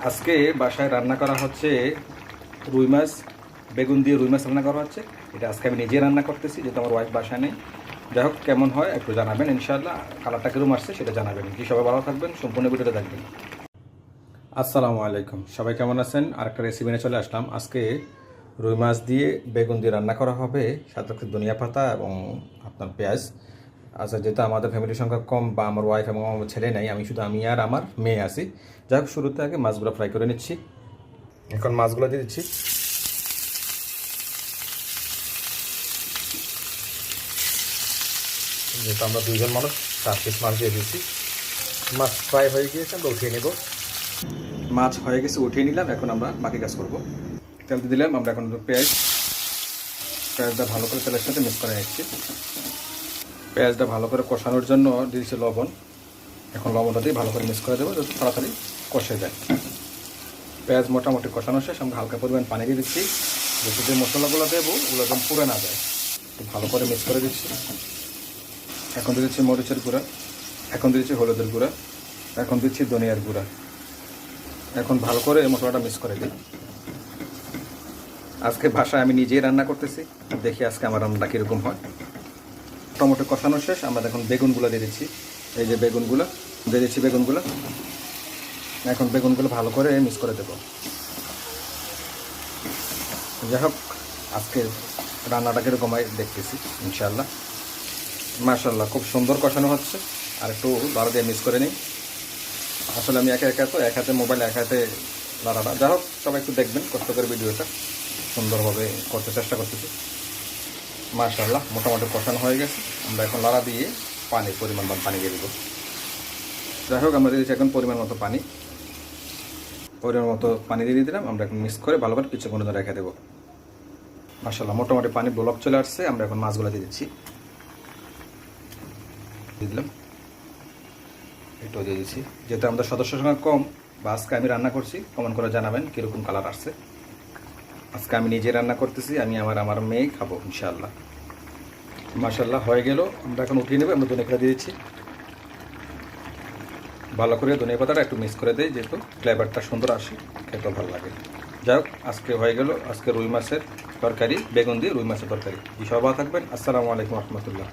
আজকে বাসায় রান্না করা হচ্ছে রুই মাছ, বেগুন দিয়ে রুই মাছ রান্না করা হচ্ছে। এটা আজকে আমি নিজে রান্না করতেছি, যেহেতু আমার ওয়াইফ বাসায় নেই। যাই হোক, কেমন হয় একটু জানাবেন ইনশাআল্লাহ। কালারটা কিরকম আসছে সেটা জানাবেন। কি সবাই ভালো থাকবেন, সম্পূর্ণ ভিডিওটা দেখবেন। আসসালামু আলাইকুম, সবাই কেমন আছেন? আরেকটা রেসিপি নিয়ে চলে আসলাম। আজকে রুই মাছ দিয়ে বেগুন দিয়ে রান্না করা হবে, সাথে সাথে ধনিয়া পাতা এবং আপনার পেঁয়াজ। আচ্ছা, যেহেতু আমাদের ফ্যামিলির সংখ্যা কম বা আমার ওয়াইফ এবং আমার ছেলে নেই, আমি আর আমার মেয়ে আছি। যাই হোক, শুরুতে আগে মাছগুলো ফ্রাই করে নিচ্ছি। এখন মাছগুলো দিয়ে দিচ্ছি। যেহেতু আমরা দুইজন মানুষ, 4 পিস মাছ দিয়ে দিচ্ছি। মাছ ফ্রাই হয়ে গিয়েছে, আমরা উঠিয়ে নেব। মাছ হয়ে গেছে, উঠিয়ে নিলাম। এখন আমরা বাকি কাজ করব। তেল দিয়ে দিলাম। আমরা এখন পেঁয়াজটা ভালো করে তেলের সাথে মিক্স করে নিচ্ছি। পেঁয়াজটা ভালো করে কষানোর জন্য দিয়েছি লবণ। এখন লবণটা দিয়ে ভালো করে মিক্স করে দেবো, যাতে তাড়াতাড়ি কষে যায়। পেঁয়াজ মোটামুটি কষানো শেষ। আমরা হালকা পরিমাণ পানি দিয়ে দিচ্ছি, যাতে যে মশলাগুলো দেবো ওগুলো একদম পুড়ে না যায়। ভালো করে মিক্স করে দিচ্ছি। এখন দিয়ে দিচ্ছি মরিচের গুঁড়া, এখন দিচ্ছি হলুদের গুঁড়া, এখন দিচ্ছি ধনিয়ার গুঁড়া। এখন ভালো করে মশলাটা মিক্স করে দিই। আজকে বাসায় আমি নিজেই রান্না করতেছি, দেখি আজকে আমার রান্নাটা কীরকম হয়। টমেটো কষানো শেষ। আমরা এখন বেগুনগুলো দিয়ে দিচ্ছি। এই যে বেগুনগুলো দিয়ে দিচ্ছি। এখন বেগুনগুলো ভালো করে মিক্স করে দেবো। যাই হোক, আজকে রান্নাটা কীরকম হয় দেখতেছি ইনশাআল্লাহ। মাশাআল্লাহ, খুব সুন্দর কষানো হচ্ছে। আর একটু লাড়া দিয়ে মিক্স করে নিই। আসলে আমি একা তো এক হাতে মোবাইল, এক হাতে লাড়াটা। যাই হোক, সবাই একটু দেখবেন, কষ্ট করে ভিডিওটা সুন্দরভাবে করতে চেষ্টা করতেছি। মাশাআল্লাহ, মোটামুটি কষানো হয়ে গেছে। আমরা এখন লাড়া দিয়ে পরিমাণ পানি দিয়ে দেবো। যাই হোক, আমরা দিয়েছি এখন পরিমাণ মতো পানি দিয়ে দিলাম। আমরা এখন মিক্স করে ভালো করে কিছুক্ষণ ধরে রেখে দেবো। মাশাআল্লাহ, মোটামুটি পানি ব্লক চলে আসছে। আমরা এখন মাছগুলো দিয়ে দিচ্ছি। দিয়ে দিলাম, এটাও দিয়ে দিচ্ছি। যেহেতু আমাদের সদস্য সংখ্যা কম বা আজকে আমি রান্না করছি, কমেন্ট করে জানাবেন কীরকম কালার আসছে। আজকে আমি নিজে রান্না করতেছি, আমি আমার মেয়ে খাবো ইনশাআল্লাহ। মাশাআল্লাহ, হয়ে গেল। আমরা এখন উঠিয়ে নেবো। আমরা ধনিয়া পাতা দিয়ে দিচ্ছি। ভালো করে ধনিয়া পাতাটা একটু মিক্স করে দেয়, যেহেতু ফ্লেভারটা সুন্দর আসে, খেতেও ভালো লাগে। যাই হোক, আজকে হয়ে গেল আজকে রুই মাছের তরকারি, বেগুন দিয়ে রুই মাছের তরকারি। সবাই ভালো থাকবেন। আসসালামু আলাইকুম রহমতুল্লাহ।